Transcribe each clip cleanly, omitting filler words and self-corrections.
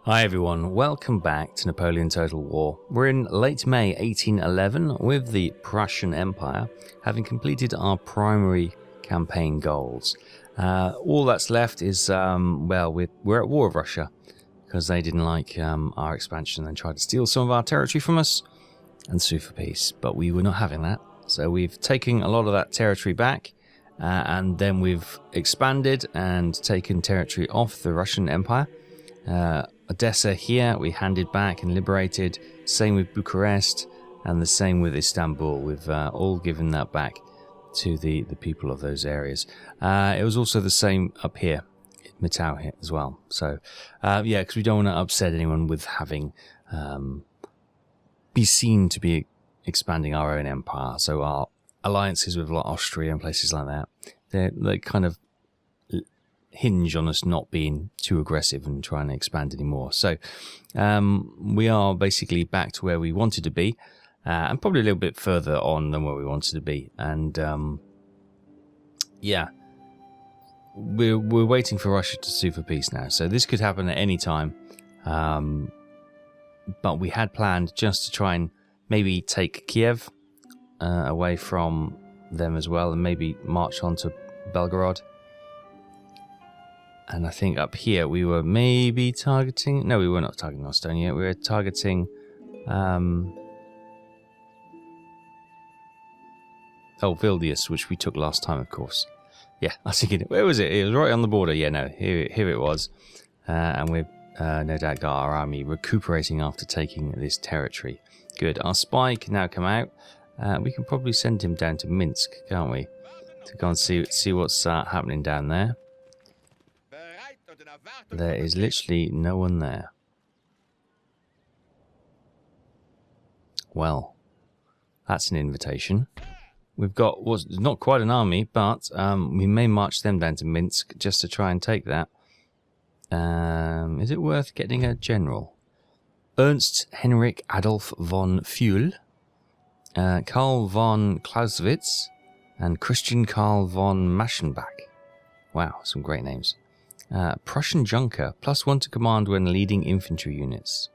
Hi everyone, welcome back to Napoleon Total War. We're in late May 1811 with the Prussian Empire, having completed our primary campaign goals. All that's left is, we're at war with Russia, because they didn't like our expansion and tried to steal some of our territory from us and sue for peace, but we were not having that. So we've taken a lot of that territory back, and then we've expanded and taken territory off the Russian Empire. Odessa here we handed back and liberated, same with Bucharest and the same with Istanbul. We've all given that back to the people of those areas. It was also the same up here, Mitau here as well. So yeah, because we don't want to upset anyone with having be seen to be expanding our own empire. So our alliances with like Austria and places like that, they kind of hinge on us not being too aggressive and trying to expand anymore. So we are basically back to where we wanted to be, and probably a little bit further on than where we wanted to be. And yeah, we're waiting for Russia to sue for peace now. So this could happen at any time. But we had planned just to try and maybe take Kiev away from them as well, and maybe march on to Belgorod. And I think up here we were maybe targeting... No, we were not targeting Estonia. We were targeting... Vilnius, which we took last time, of course. Yeah, I was thinking, where was it? It was right on the border. Yeah, no, here it was. And we've no doubt got our army recuperating after taking this territory. Good. Our spy can now come out. We can probably send him down to Minsk, can't we? To go and see what's happening down there. There is literally no one there. Well, that's an invitation. We've got what's not quite an army, but we may march them down to Minsk just to try and take that. Is it worth getting a general? Ernst Henrik Adolf von Fuhl, Karl von Clausewitz, and Christian Karl von Maschenbach. Wow, some great names. Prussian Junker, +1 to command when leading infantry units.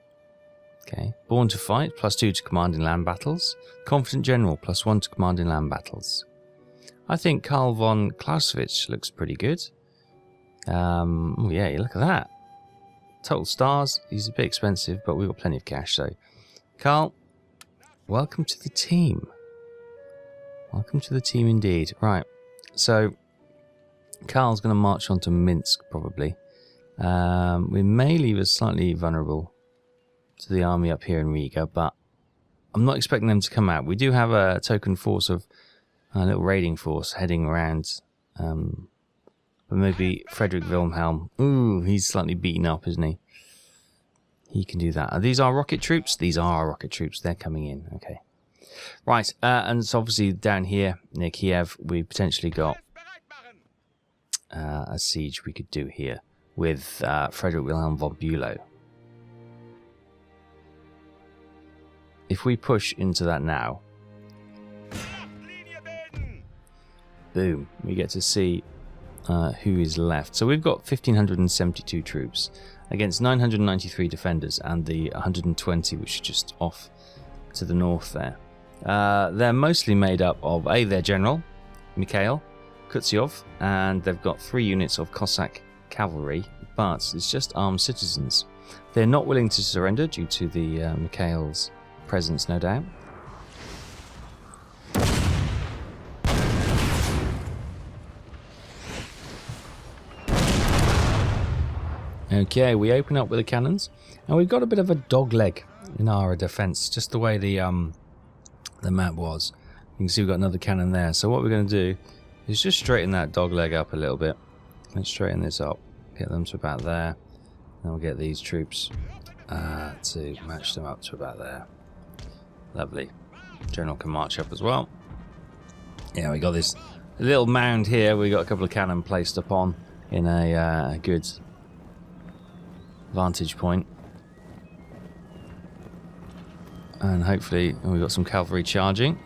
Okay. Born to fight, +2 to command in land battles. Confident General, +1 to command in land battles. I think Karl von Clausewitz looks pretty good. Oh yeah, look at that. Total stars. He's a bit expensive, but we've got plenty of cash, so... Karl, welcome to the team. Welcome to the team indeed. Right, so... Karl's going to march on to Minsk, probably. We may leave us slightly vulnerable to the army up here in Riga, but I'm not expecting them to come out. We do have a token force of a little raiding force heading around. But maybe Frederick Wilhelm. Ooh, he's slightly beaten up, isn't he? He can do that. Are these our rocket troops? These are our rocket troops. They're coming in. Okay. Right, and so obviously down here near Kiev, we potentially got a siege we could do here with Frederick Wilhelm von Bülow. If we push into that now, boom, we get to see who is left. So we've got 1,572 troops against 993 defenders and the 120 which are just off to the north there. They're mostly made up of their general, Mikhail Kutsyov, and they've got 3 units of Cossack cavalry, but it's just armed citizens. They're not willing to surrender due to the Mikhail's presence, no doubt. Okay, we open up with the cannons, and we've got a bit of a dog leg in our defense, just the way the map was. You can see we've got another cannon there. So what we're going to do is just straighten that dog leg up a little bit. Let's straighten this up, get them to about there. Then we'll get these troops to match them up to about there. Lovely. General can march up as well. Yeah, we got this little mound here. We got a couple of cannon placed upon in a good vantage point. And hopefully we've got some cavalry charging.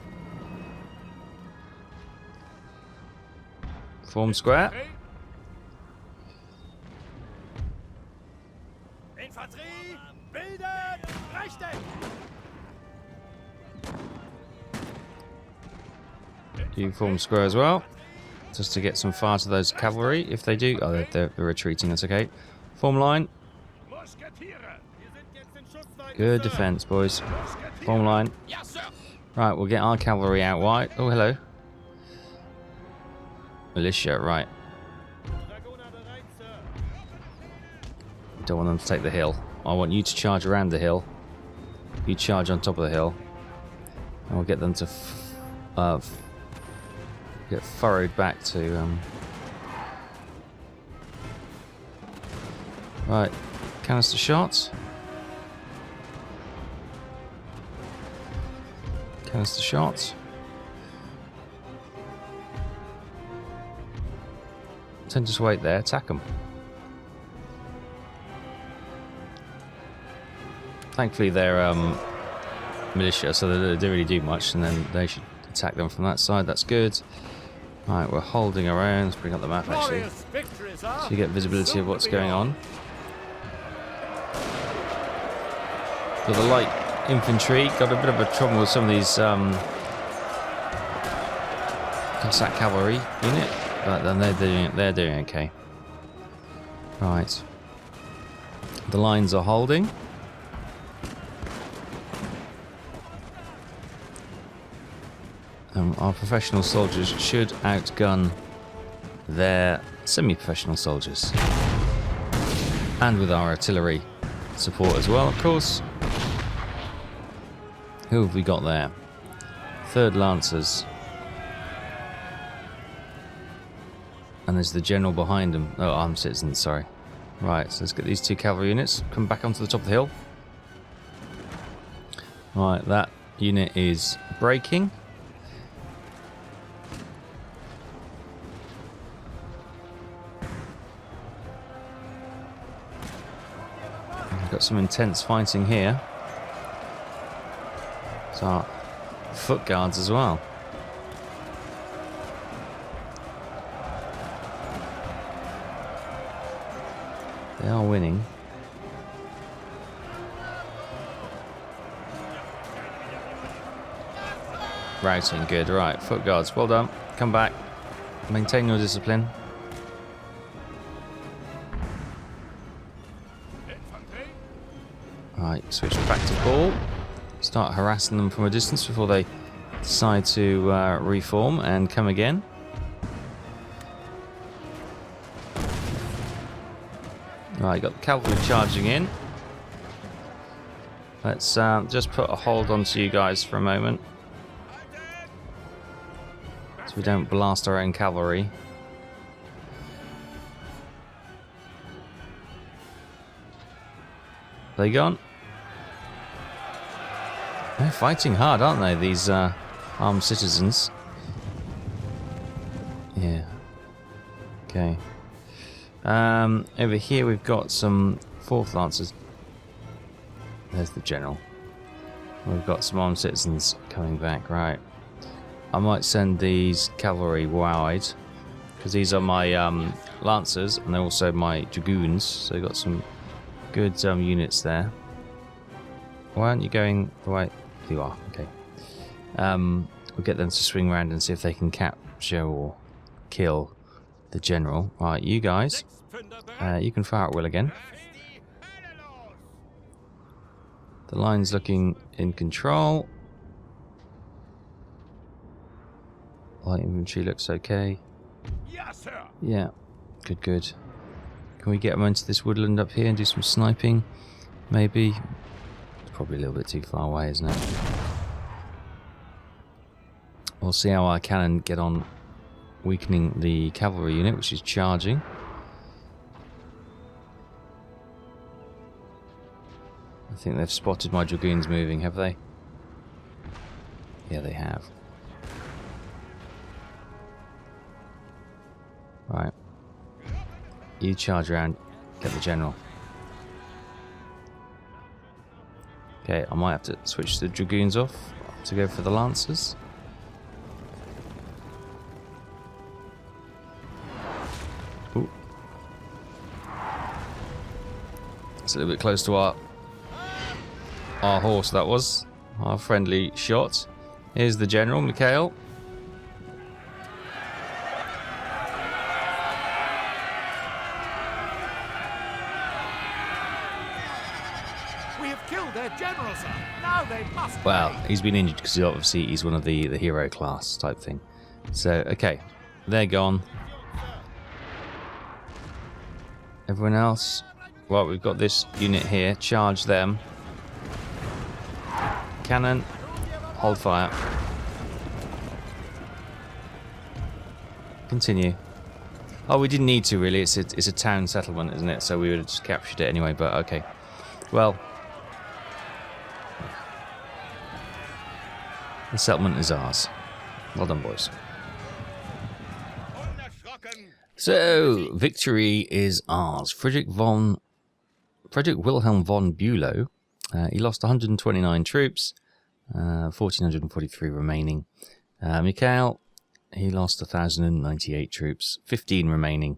Form square. You form square as well, just to get some fire to those cavalry. If they do, oh, they're retreating. That's okay. Form line. Good defense, boys. Form line. Right, we'll get our cavalry out wide. Oh, hello. Militia, right. Don't want them to take the hill. I want you to charge around the hill. You charge on top of the hill. And we'll get them to get furrowed back to... Right, canister shots. Canister shots. Then just wait there, attack them. Thankfully they're militia, so they don't really do much, and then they should attack them from that side. That's good. Right, we're holding around. Let's bring up the map actually, so you get visibility of what's going on. So the light infantry got a bit of a trouble with some of these Cossack cavalry unit, but then they're doing okay. Right, the lines are holding. Our professional soldiers should outgun their semi-professional soldiers, and with our artillery support as well, of course. Who have we got there? 3rd Lancers. And there's the general behind them. Oh, armed citizens, sorry. Right, so let's get these 2 cavalry units. Come back onto the top of the hill. Right, that unit is breaking. We've got some intense fighting here. So our foot guards as well. They are winning. Routing, good. Right, foot guards, well done. Come back. Maintain your discipline. Right, switch back to ball. Start harassing them from a distance before they decide to reform and come again. Right, got the cavalry charging in. Let's just put a hold onto you guys for a moment, so we don't blast our own cavalry. They gone? They're fighting hard, aren't they, these armed citizens? Yeah. Okay. Over here we've got some 4th Lancers. There's the general. We've got some armed citizens coming back, right. I might send these cavalry wide, because these are my Lancers, and they're also my Dragoons, so we've got some good units there. Why aren't you going the way you are? Okay. We'll get them to swing around and see if they can capture or kill the general. Right, you guys, you can fire at will again. The line's looking in control. Light infantry looks okay. Yeah, good, good. Can we get them into this woodland up here and do some sniping? Maybe. It's probably a little bit too far away, isn't it? We'll see how our cannon get on weakening the cavalry unit, which is charging. I think they've spotted my dragoons moving, have they? Yeah, they have. Right. You charge around, get the general. Okay, I might have to switch the dragoons off to go for the lancers. Ooh. It's a little bit close to our horse, that was. Our friendly shot. Here's the general, Mikhail. We have killed their general, sir. Now they must. Well, he's been injured because obviously he's one of the hero class type thing. So, okay. They're gone. Everyone else? Well, we've got this unit here. Charge them. Cannon. Hold fire. Continue. Oh, we didn't need to really. It's a town settlement, isn't it? So we would have just captured it anyway, but okay. Well, the settlement is ours. Well done, boys. So, victory is ours. Friedrich Wilhelm von Bülow. He lost 129 troops, 1,443 remaining. Mikhail, he lost 1,098 troops, 15 remaining,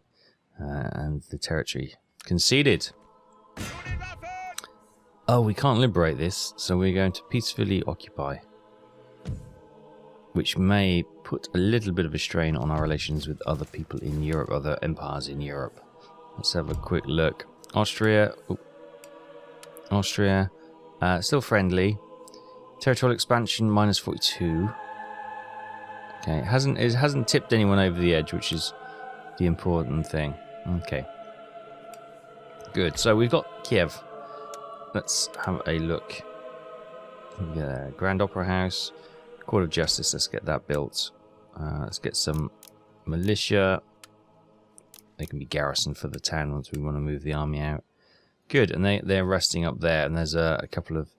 and the territory conceded. Oh, we can't liberate this, so we're going to peacefully occupy, which may put a little bit of a strain on our relations with other people in Europe, other empires in Europe. Let's have a quick look. Austria. Ooh. Austria. Still friendly. Territorial expansion, minus 42. Okay, it hasn't tipped anyone over the edge, which is the important thing. Okay. Good. So we've got Kiev. Let's have a look. Yeah, Grand Opera House. Court of Justice, let's get that built. Let's get some militia. They can be garrisoned for the town once we want to move the army out. Good, and they're resting up there, and there's a couple of,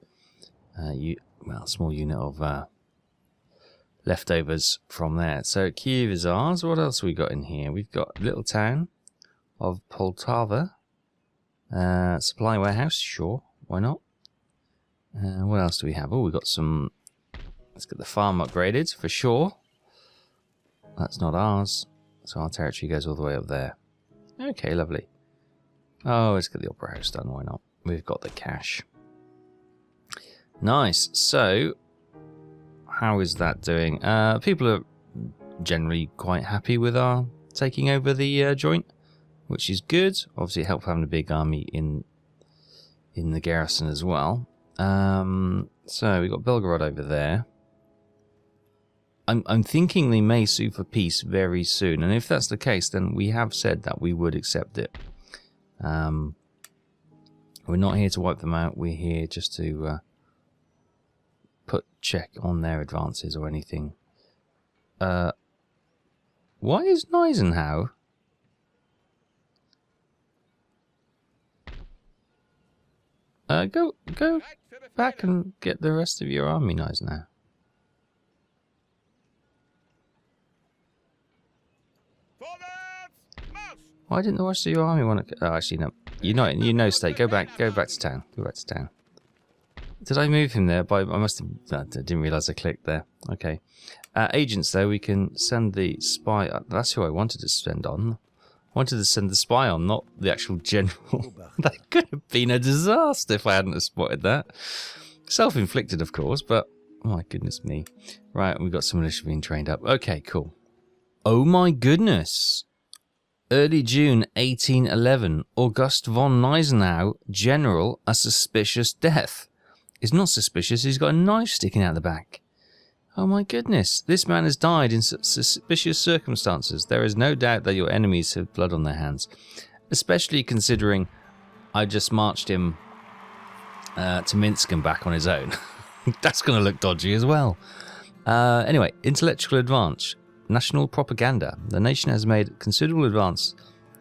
small unit of leftovers from there. So Kiev is ours. What else have we got in here? We've got a little town of Poltava. Supply warehouse, sure, why not? What else do we have? Oh, we've got some. Let's get the farm upgraded, for sure. That's not ours. So our territory goes all the way up there. Okay, lovely. Oh, let's get the opera house done, why not? We've got the cash. Nice. So, how is that doing? People are generally quite happy with our taking over the joint, which is good. Obviously, it helped having a big army in the garrison as well. So, we've got Belgorod over there. I'm thinking they may sue for peace very soon, and if that's the case, then we have said that we would accept it. We're not here to wipe them out. We're here just to put check on their advances or anything. Why is Gneisenau? Go back and get the rest of your army, Gneisenau. Why didn't the rest of your army want to? Oh, actually, no. You know, state. Go back to town. Go back to town. Did I move him there? I must have. I didn't realise I clicked there. Okay. Agents, though, we can send the spy. That's who I wanted to send on. I wanted to send the spy on, not the actual general. That could have been a disaster if I hadn't have spotted that. Self-inflicted, of course, but oh my goodness me. Right, we've got some militia being trained up. Okay, cool. Oh my goodness. Early June 1811, August von Gneisenau, General, a suspicious death. He's not suspicious, he's got a knife sticking out the back. Oh my goodness, this man has died in suspicious circumstances. There is no doubt that your enemies have blood on their hands. Especially considering I just marched him to Minsk and back on his own. That's going to look dodgy as well. Anyway, intellectual advance. National propaganda. The nation has made considerable advance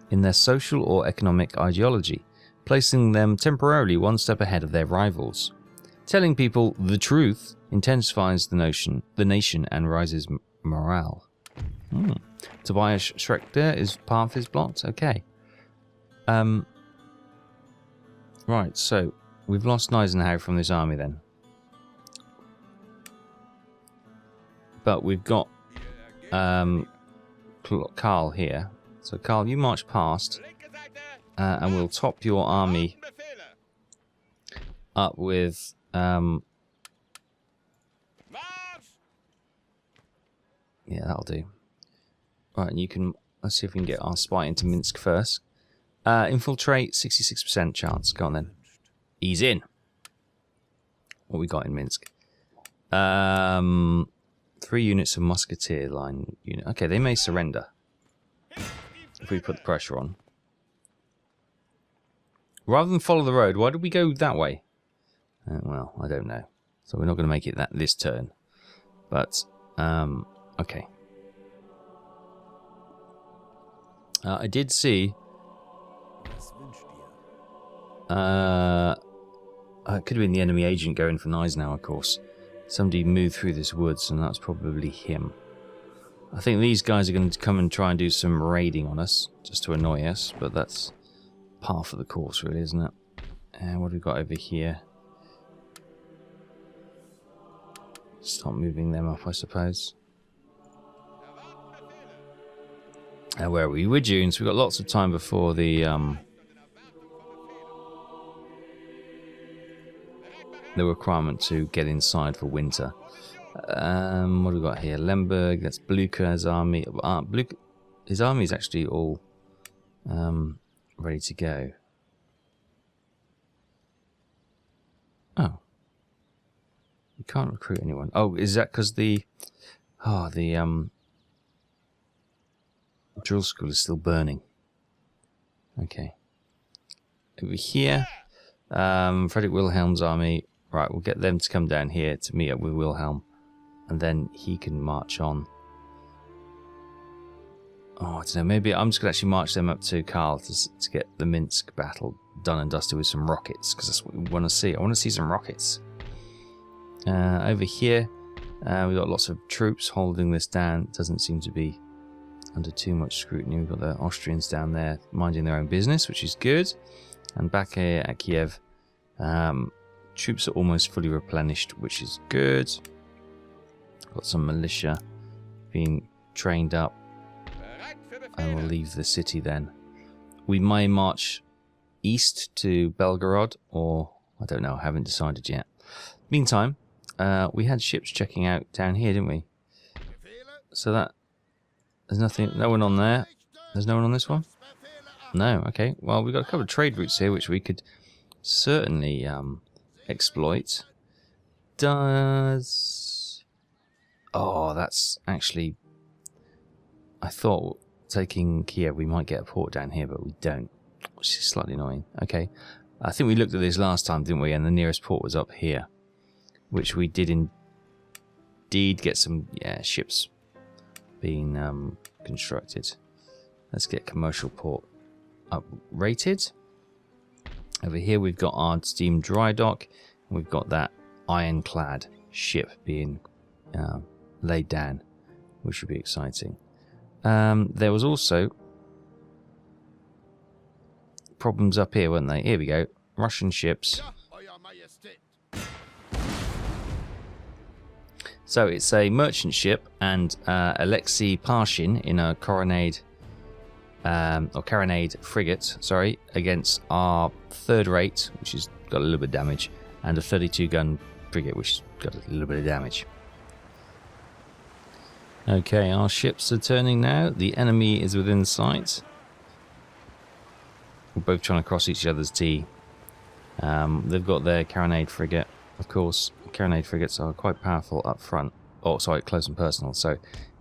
in their social or economic ideology, placing them temporarily one step ahead of their rivals. Telling people the truth intensifies the nation and rises morale. Tobias Schrechter, his path is blocked. Okay. Right, so we've lost Gneisenau from this army then. But we've got Karl here. So Karl, you march past and we'll top your army up with yeah, that'll do. Right, and you can, let's see if we can get our spy into Minsk first. Infiltrate, 66% chance. Go on then. Ease in. What we got in Minsk? 3 units of musketeer line unit. Okay, they may surrender if we put the pressure on. Rather than follow the road, why did we go that way? Well, I don't know. So we're not going to make it this turn. But, okay. I did see... it could have been the enemy agent going for Gneisenau, of course. Somebody moved through this woods, and that's probably him. I think these guys are going to come and try and do some raiding on us, just to annoy us, but that's par for the course, really, isn't it? And what have we got over here? Start moving them up, I suppose. Where are we? We're June, so we've got lots of time before the requirement to get inside for winter. What have we got here? Lemberg, that's Blucher's army. His army is actually all ready to go. Oh. You can't recruit anyone. Oh, is that because the drill school is still burning? Okay. Over here, Frederick Wilhelm's army. Right, we'll get them to come down here to meet up with Wilhelm, and then he can march on. Oh, I don't know. Maybe I'm just going to actually march them up to Karl to get the Minsk battle done and dusted with some rockets, because that's what we want to see. I want to see some rockets. Over here, we've got lots of troops holding this down. It doesn't seem to be under too much scrutiny. We've got the Austrians down there minding their own business, which is good. And back here at Kiev, troops are almost fully replenished, which is good. Got some militia being trained up. And we'll leave the city then. We may march east to Belgorod, or I don't know, I haven't decided yet. Meantime, we had ships checking out down here, didn't we? So that there's nothing, no one on there. There's no one on this one? No, okay. Well, we've got a couple of trade routes here which we could certainly exploit. Does... Oh, that's actually... I thought taking Kiev we might get a port down here, but we don't, which is slightly annoying. Okay, I think we looked at this last time, didn't we? And the nearest port was up here, which we did indeed get some ships being constructed. Let's get commercial port up rated. Over here we've got our steam dry dock, and we've got that ironclad ship being laid down, which should be exciting. There was also problems up here, weren't they? Here we go. Russian ships. So it's a merchant ship and Alexei Parshin in a carronade frigate, sorry, against our third rate, which has got a little bit of damage, and a 32-gun frigate, which has got a little bit of damage. Okay, our ships are turning now. The enemy is within sight. We're both trying to cross each other's T. They've got their carronade frigate. Of course, carronade frigates are quite powerful up front. Oh, sorry, close and personal. So,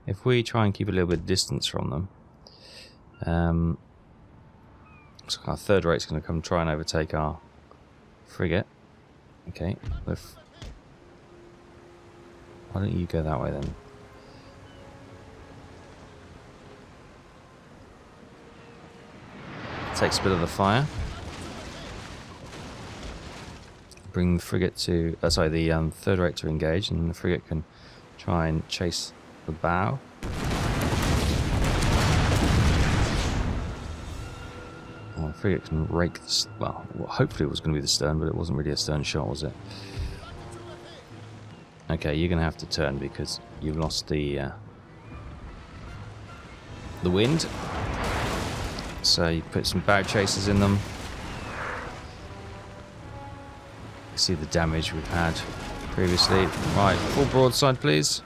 if we try and keep a little bit of distance from them, so our third rate's going to come try and overtake our frigate. Okay, why don't you go that way then? Takes a bit of the fire. Bring the frigate to, the third rate to engage, and the frigate can try and chase the bow. Well, the frigate can rake the, well, hopefully it was going to be the stern, but it wasn't really a stern shot, was it? Okay, you're going to have to turn because you've lost the wind. So you put some bow chasers in them. see the damage we've had previously. Right, full broadside, please.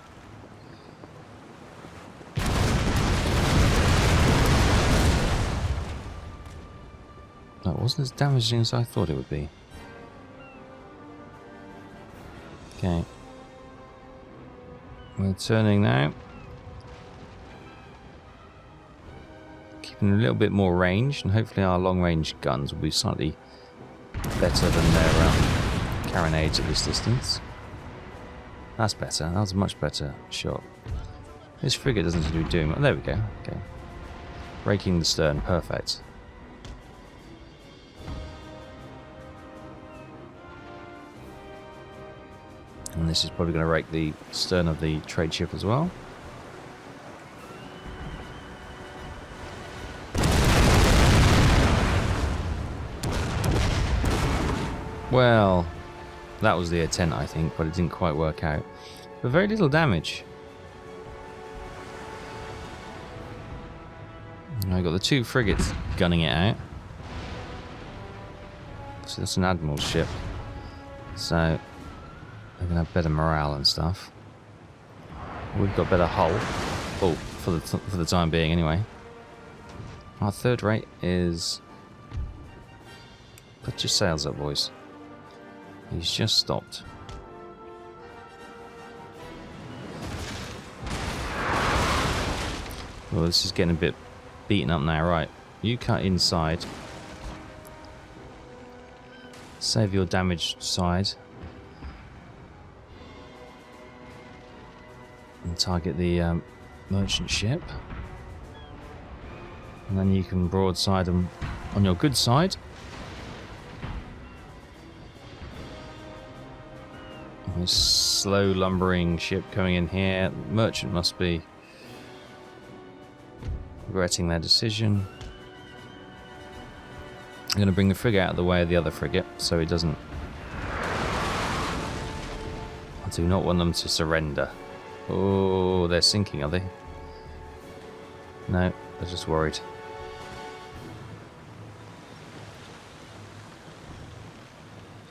That wasn't as damaging as I thought it would be. Okay. We're turning now. Keeping a little bit more range, and hopefully our long-range guns will be slightly better than their carronades at this distance. That's better. That was a much better shot. This frigate doesn't seem to be doing... Oh, there we go. Okay. Raking the stern. Perfect. And this is probably going to rake the stern of the trade ship as well. Well, that was the intent, I think, but it didn't quite work out. But very little damage. I got the 2 frigates gunning it out. So that's an admiral's ship. So they're going to have better morale and stuff. We've got better hull. Oh, for the time being, anyway. Our third rate is... Put your sails up, boys. He's just stopped. Well, this is getting a bit beaten up now. Right, you cut inside. Save your damaged side. And target the merchant ship. And then you can broadside them on your good side. This slow lumbering ship coming in here. Merchant must be regretting their decision. I'm going to bring the frigate out of the way of the other frigate so it doesn't... I do not want them to surrender. Oh, they're sinking, are they? No, they're just worried.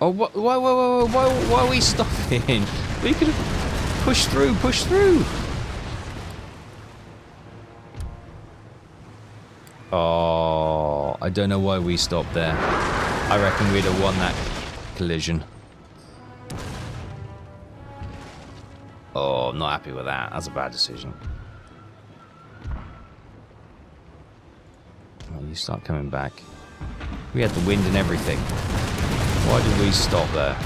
Oh, why are we stopping? We could have pushed through, pushed through! Oh, I don't know why we stopped there. I reckon we'd have won that collision. Oh, I'm not happy with that. That's a bad decision. Well, you start coming back. We had the wind and everything. Why did we stop there?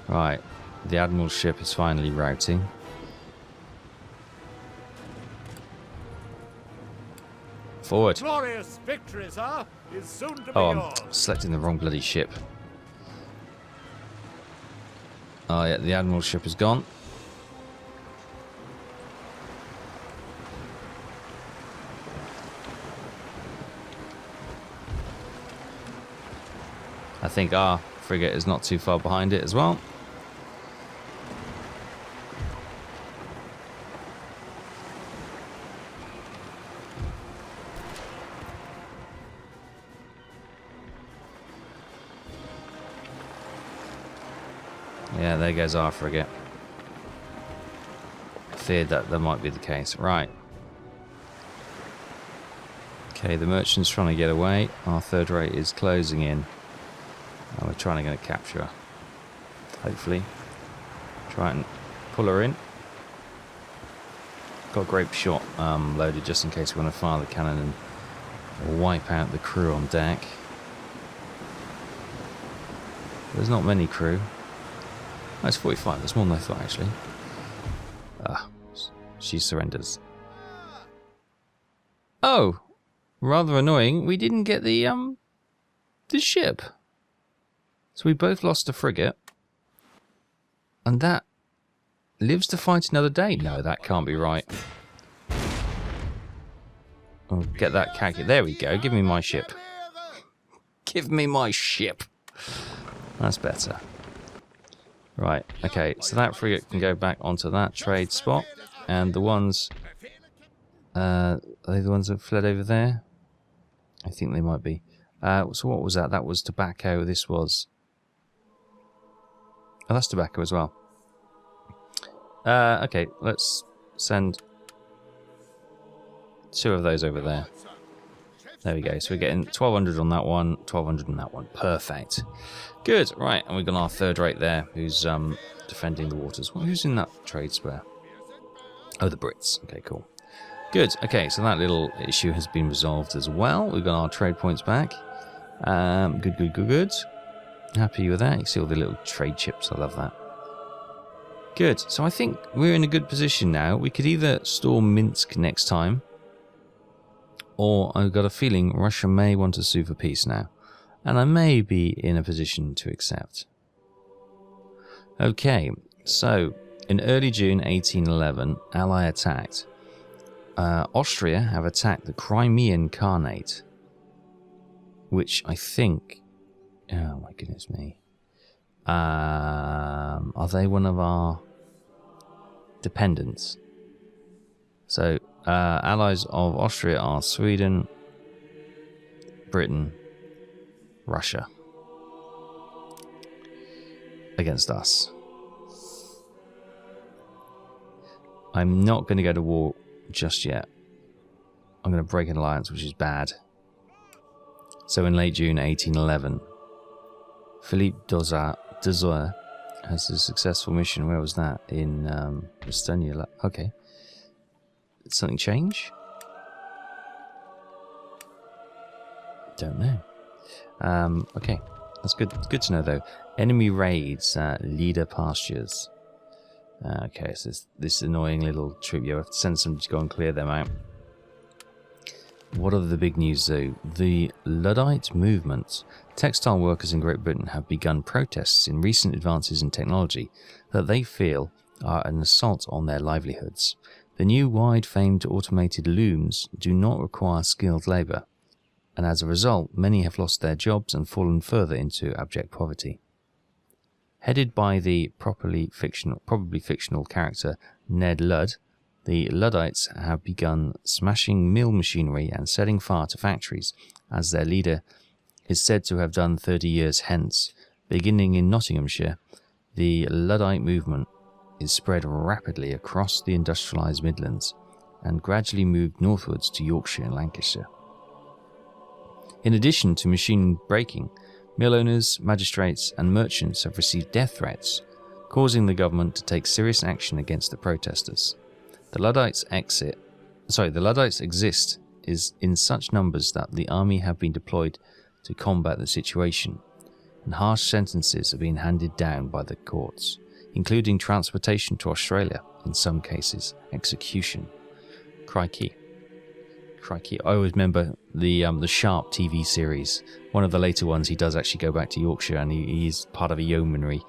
Right, the Admiral's ship is finally routing. Forward. Glorious victory, sir, is soon to be Oh, I'm yours. selecting the wrong bloody ship. Oh yeah, the Admiral's ship is gone. I think our frigate is not too far behind it as well. Yeah, there goes our frigate. I feared that might be the case. Right. Okay, the merchant's trying to get away. Our third rate is closing in. And we're trying to capture her. Hopefully. Try and pull her in. Got a grape shot loaded just in case we want to fire the cannon and wipe out the crew on deck. There's not many crew. That's 45. That's more than I thought, actually. She surrenders. Oh, rather annoying. We didn't get the ship. So we both lost a frigate, and that lives to fight another day. No, that can't be right. Oh, get that calculator. There we go. Give me my ship. Give me my ship. That's better. Right, okay, so that frigate can go back onto that trade spot, and the ones, are they the ones that fled over there? I think they might be. So what was that? That was tobacco. This was... Oh, that's tobacco as well. Okay, let's send 2 of those over there. There we go. So we're getting 1,200 on that one, 1,200 on that one. Perfect. Good. Right, and we've got our third rate there, who's defending the waters. Well, who's in that trade square? Oh, the Brits. Okay, cool. Good. Okay, so that little issue has been resolved as well. We've got our trade points back. Good. Happy with that. You can see all the little trade chips. I love that. Good. So I think we're in a good position now. We could either storm Minsk next time, or I've got a feeling Russia may want to sue for peace now, and I may be in a position to accept. Okay, so in early June 1811, Ally attacked. Austria have attacked the Crimean Khanate, which I think... Oh my goodness me. Are they one of our dependents? So, allies of Austria are Sweden, Britain, Russia. Against us. I'm not going to go to war just yet. I'm going to break an alliance, which is bad. So in late June 1811, Philippe Dezoir has a successful mission. Where was that? In Estonia. Okay. Did something change? Don't know. Okay. That's good. Good to know, though. Enemy raids at Leader Pastures. Okay, so this annoying little troop. You have to send somebody to go and clear them out. What are the big news, though? The Luddite movement. Textile workers in Great Britain have begun protests in recent advances in technology that they feel are an assault on their livelihoods. The new wide-famed automated looms do not require skilled labour, and as a result, many have lost their jobs and fallen further into abject poverty. Headed by the probably fictional character Ned Ludd, the Luddites have begun smashing mill machinery and setting fire to factories, as their leader is said to have done 30 years hence. Beginning in Nottinghamshire, the Luddite movement is spread rapidly across the industrialised Midlands and gradually moved northwards to Yorkshire and Lancashire. In addition to machine breaking, mill owners, magistrates and merchants have received death threats, causing the government to take serious action against the protesters. The Luddites exist is in such numbers that the army have been deployed to combat the situation, and harsh sentences have been handed down by the courts, including transportation to Australia, in some cases, execution. Crikey. I always remember the Sharp TV series. One of the later ones, he does actually go back to Yorkshire, and he's part of a yeomanry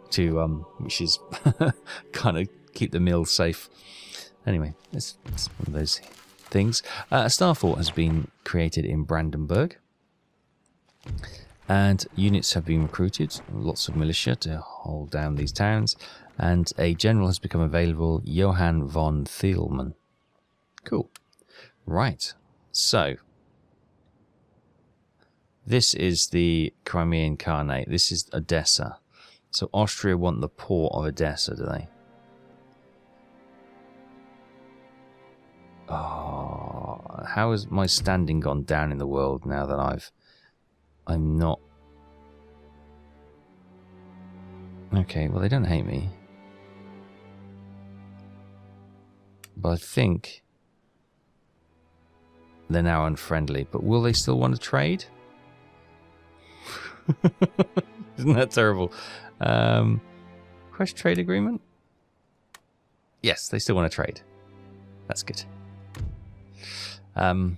to, which is kind of keep the mills safe. Anyway, it's one of those things. A star fort has been created in Brandenburg, and units have been recruited, lots of militia to hold down these towns, and a general has become available, Johann von Thielmann. Cool. Right, so this is the Crimean Khanate. This is Odessa. So Austria want the port of Odessa, do they? Oh, how has my standing gone down in the world now that I'm not... Okay, well, they don't hate me. But I think they're now unfriendly. But will they still want to trade? Isn't that terrible? Crash trade agreement? Yes, they still want to trade. That's good. But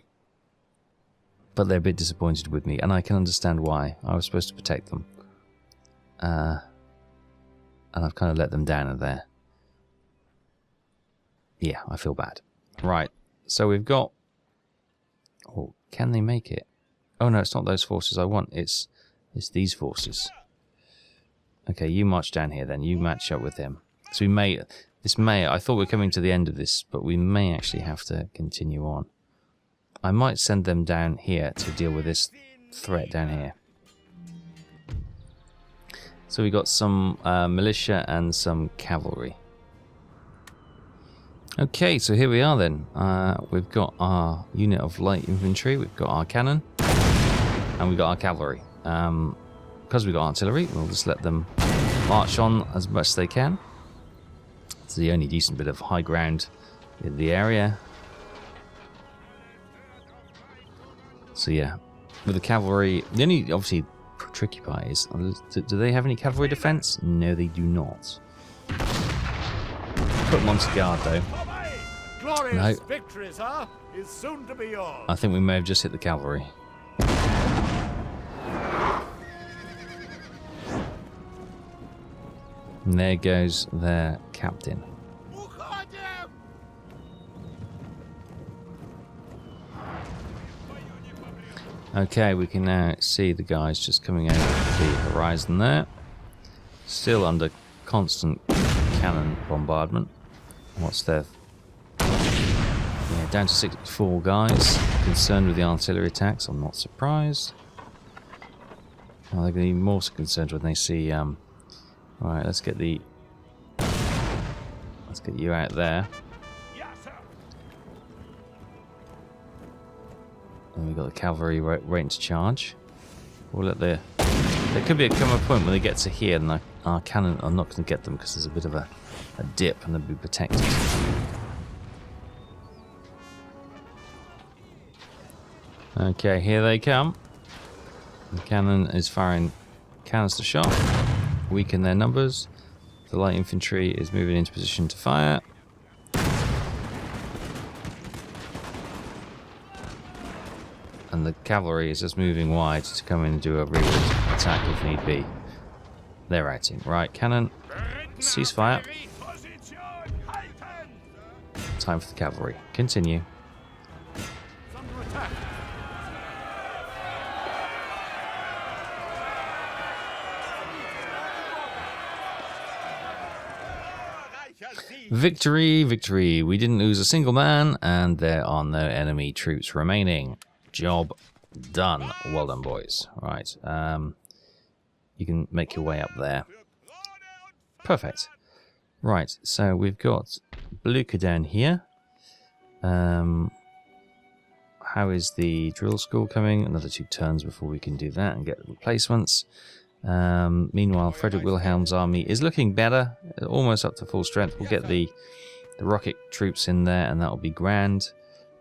they're a bit disappointed with me, and I can understand why. I was supposed to protect them. And I've kind of let them down in there. Yeah, I feel bad. Right, so we've got... Oh, can they make it? Oh no, it's not those forces I want. It's these forces. Okay, you march down here then. You match up with him. So we may... I thought we were coming to the end of this, but we may actually have to continue on. I might send them down here to deal with this threat down here. So we got some militia and some cavalry. Okay, so here we are then. We've got our unit of light infantry, we've got our cannon, and we've got our cavalry. Because we've got artillery, we'll just let them march on as much as they can. It's the only decent bit of high ground in the area. So yeah, with the cavalry, the only obviously tricky part is, do they have any cavalry defense? No, they do not. Put them onto guard though. Glorious victory, sir, is soon to be yours. I think we may have just hit the cavalry. And there goes their captain. Okay, we can now see the guys just coming over the horizon there. Still under constant cannon bombardment. What's their... Yeah, down to 64 guys. Concerned with the artillery attacks, I'm not surprised. Well, they're going to be more concerned when they see... Alright, let's get the... Let's get you out there. And we've got the cavalry waiting to charge. We'll let the... There could be come a point when they get to here and our cannon are not going to get them because there's a bit of a dip and they'll be protected. Okay, here they come. The cannon is firing canister shot. Weaken their numbers. The light infantry is moving into position to fire. And the cavalry is just moving wide to come in and do a rearward attack if need be. They're acting. Right, cannon. Ceasefire. Time for the cavalry. Continue. Victory, victory. We didn't lose a single man, and there are no enemy troops remaining. Job done. Well done, boys. Right. You can make your way up there. Perfect. Right, so we've got Beluga down here. How is the drill school coming? Another 2 turns before we can do that and get replacements. Meanwhile, Frederick Wilhelm's army is looking better, almost up to full strength. We'll get the rocket troops in there, and that'll be grand.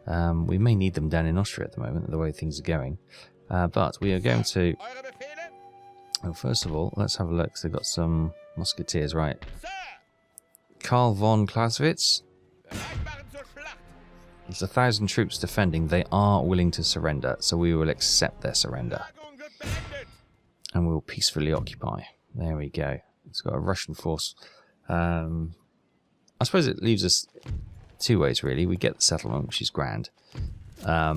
We may need them down in Austria at the moment, the way things are going. But we are going to... Well, first of all, let's have a look. So they've got some musketeers, right? Karl von Clausewitz. There's 1,000 troops defending. They are willing to surrender, so we will accept their surrender. And we'll peacefully occupy. There we go. It's got a Russian force. I suppose it leaves us 2 ways, really. We get the settlement, which is grand. But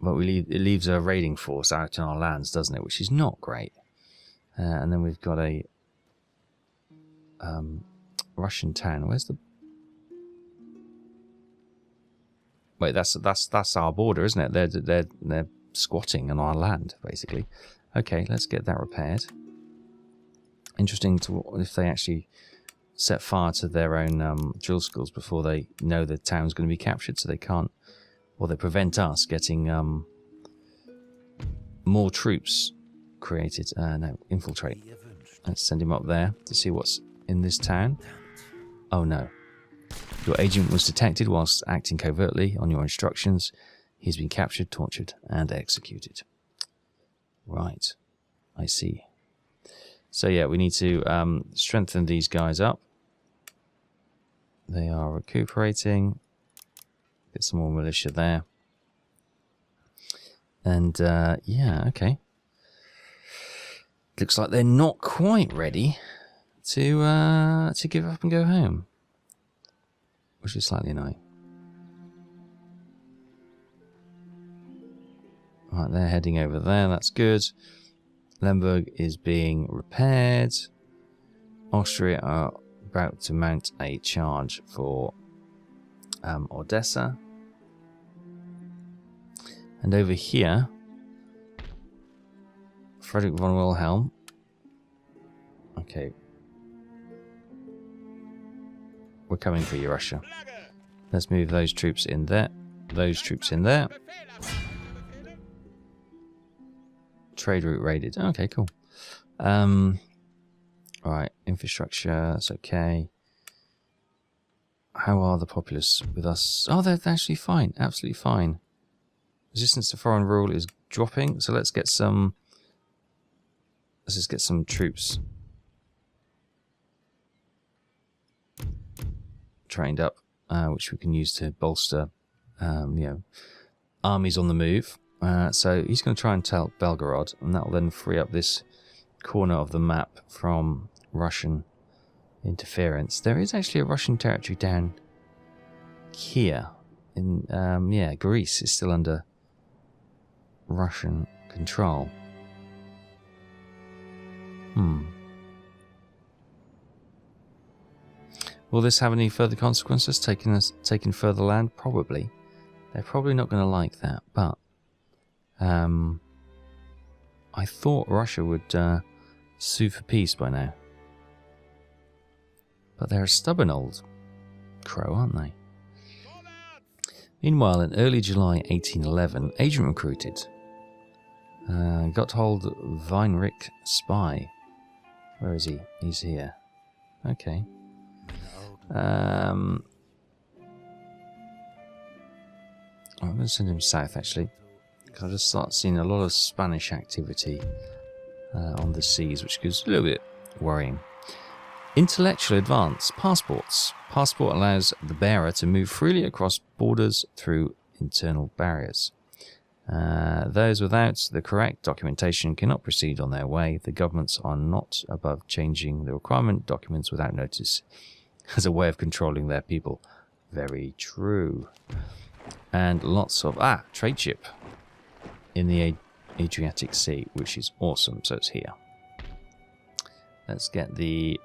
it leaves a raiding force out in our lands, doesn't it? Which is not great. And then we've got a Russian town. Where's the... Wait, that's our border, isn't it? They're squatting on our land, basically. Okay, let's get that repaired. Interesting to if they actually set fire to their own drill schools before they know the town's going to be captured, so they can't, or they prevent us getting more troops created. No, infiltrate. Let's send him up there to see what's in this town. Oh no. Your agent was detected whilst acting covertly on your instructions. He's been captured, tortured, and executed. Right. I see. So yeah, we need to strengthen these guys up. They are recuperating. Get some more militia there. And yeah, okay. Looks like they're not quite ready to give up and go home, which is slightly annoying. Right, they're heading over there. That's good. Lemberg is being repaired. Austria are about to mount a charge for Odessa. And over here, Frederick von Wilhelm. Okay. We're coming for you, Russia. Let's move those troops in there. Those troops in there. Trade route raided. Okay, cool. Alright, infrastructure, that's okay. How are the populace with us? Oh, they're actually fine. Absolutely fine. Resistance to foreign rule is dropping, so let's get some... Let's just get some troops trained up, which we can use to bolster, armies on the move. So he's going to try and tell Belgorod, and that will then free up this corner of the map from Russian interference. There is actually a Russian territory down here. In Greece is still under Russian control. Will this have any further consequences? Taking further land? Probably. They're probably not going to like that, but I thought Russia would sue for peace by now. But they're a stubborn old crow, aren't they? Meanwhile, in early July 1811, agent recruited. Got hold of Weinrich Spy. Where is he? He's here. Okay. I'm going to send him south, actually. Because I just start seeing a lot of Spanish activity on the seas, which is a little bit worrying. Intellectual advance. Passports. Passport allows the bearer to move freely across borders through internal barriers. Those without the correct documentation cannot proceed on their way. The governments are not above changing the requirement documents without notice as a way of controlling their people. Very true. And lots of... trade ship in the Adriatic Sea, which is awesome. So it's here. Let's get the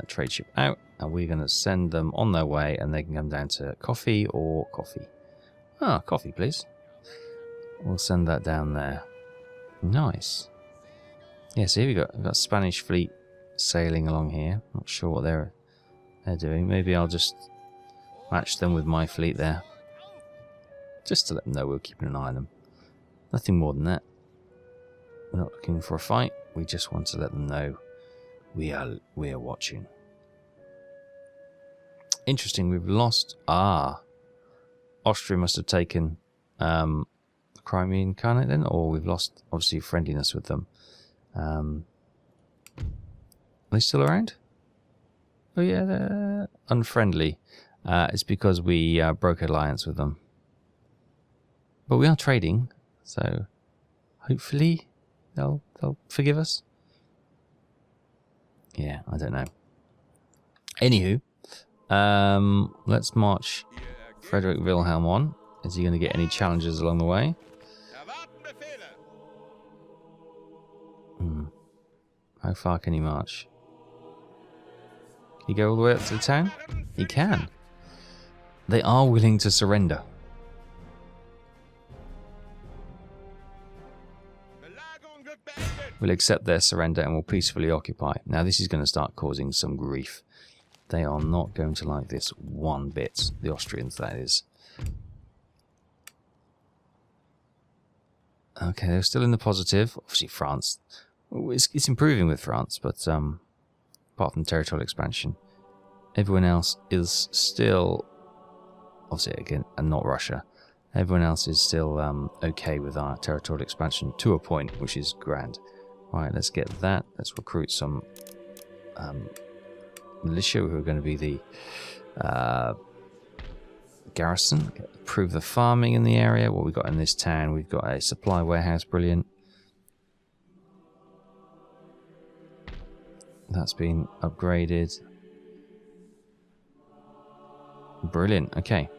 trade ship out, and we're going to send them on their way, and they can come down to coffee or coffee. Coffee, please. We'll send that down there. Nice. Yeah, so here we've got Spanish fleet sailing along here. Not sure what they're doing. Maybe I'll just match them with my fleet there. Just to let them know we're keeping an eye on them. Nothing more than that. We're not looking for a fight. We just want to let them know we are watching. Interesting, we've lost... Austria must have taken Crimean Khanate then, or we've lost, obviously, friendliness with them. Are they still around? Oh yeah, they're unfriendly. It's because we broke alliance with them. But we are trading, so hopefully they'll forgive us. Yeah, I don't know. Anywho, let's march Frederick Wilhelm on. Is he going to get any challenges along the way? How far can he march? Can he go all the way up to the town? He can. They are willing to surrender. We'll accept their surrender and will peacefully occupy. Now this is going to start causing some grief. They are not going to like this one bit. The Austrians, that is. Okay, they're still in the positive. Obviously France. It's improving with France, but apart from territorial expansion, everyone else is still... Obviously, again, and not Russia. Everyone else is still okay with our territorial expansion to a point, which is grand. Right, let's get that. Let's recruit some militia who are going to be the garrison. Improve the farming in the area. What we've got in this town, we've got a supply warehouse. Brilliant. That's been upgraded. Brilliant. Okay.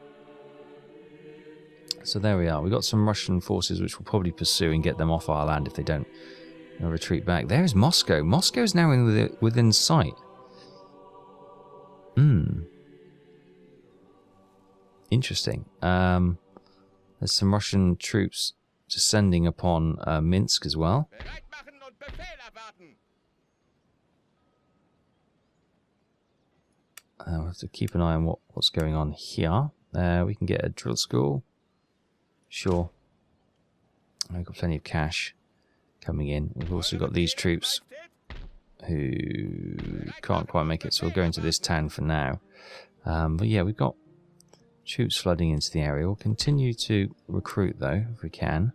So there we are. We've got some Russian forces which will probably pursue and get them off our land if they don't retreat back. There's Moscow. Moscow is now within sight. Interesting. There's some Russian troops descending upon Minsk as well. We'll have to keep an eye on what's going on here. We can get a drill school. Sure. We've got plenty of cash coming in. We've also got these troops who can't quite make it, so we'll go into this town for now. But yeah, we've got troops flooding into the area. We'll continue to recruit, though, if we can.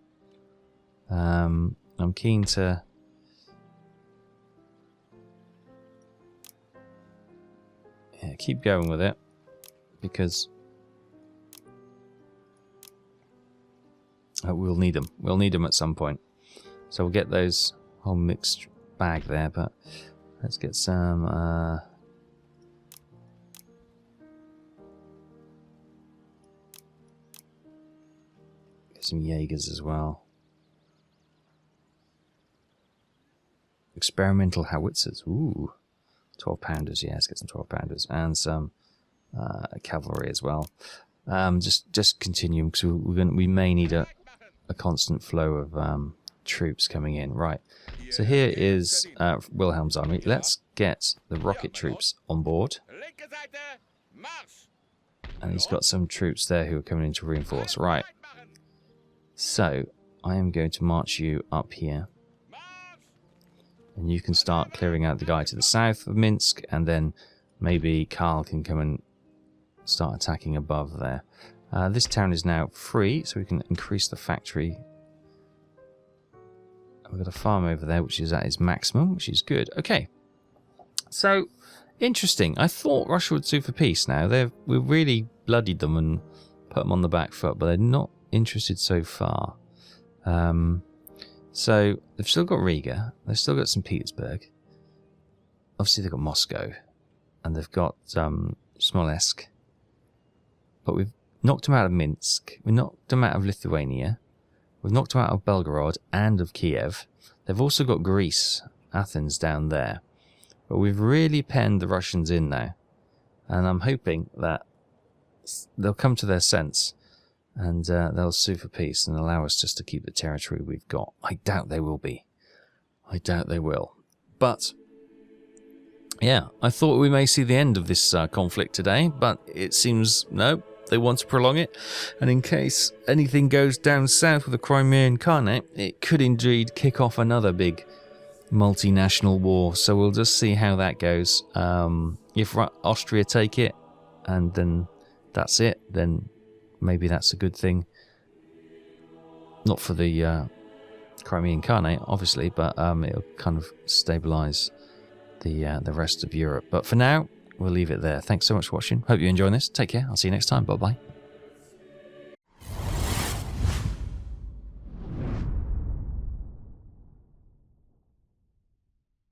I'm keen to... Yeah, keep going with it, because we'll need them. We'll need them at some point. So we'll get those whole mixed bag there, but let's get some... get some Jaegers as well. Experimental howitzers. Ooh. 12-pounders, yeah, let's get some 12-pounders. And some cavalry as well. Just continue, because we may need a constant flow of troops coming in. Right, so here is Wilhelm's army. Let's get the rocket troops on board. And he's got some troops there who are coming in to reinforce. Right, so I am going to march you up here. And you can start clearing out the guy to the south of Minsk, and then maybe Karl can come and start attacking above there. This town is now free, so we can increase the factory. We've got a farm over there, which is at its maximum, which is good. Okay, so interesting. I thought Russia would sue for peace now. We've really bloodied them and put them on the back foot, but they're not interested so far. So they've still got Riga, they've still got St. Petersburg, obviously they've got Moscow, and they've got Smolensk, but we've knocked them out of Minsk, we've knocked them out of Lithuania, we've knocked them out of Belgorod and of Kiev. They've also got Greece, Athens down there, but we've really penned the Russians in now, and I'm hoping that they'll come to their sense. And they'll sue for peace and allow us just to keep the territory we've got. I doubt they will be. I doubt they will. But, yeah, I thought we may see the end of this conflict today, but it seems, no, they want to prolong it. And in case anything goes down south with the Crimean Khanate, it could indeed kick off another big multinational war. So we'll just see how that goes. If Austria take it, and then that's it, then... maybe that's a good thing. Not for the Crimean Khanate, obviously, but it'll kind of stabilise the rest of Europe. But for now, we'll leave it there. Thanks so much for watching. Hope you're enjoying this. Take care. I'll see you next time. Bye-bye.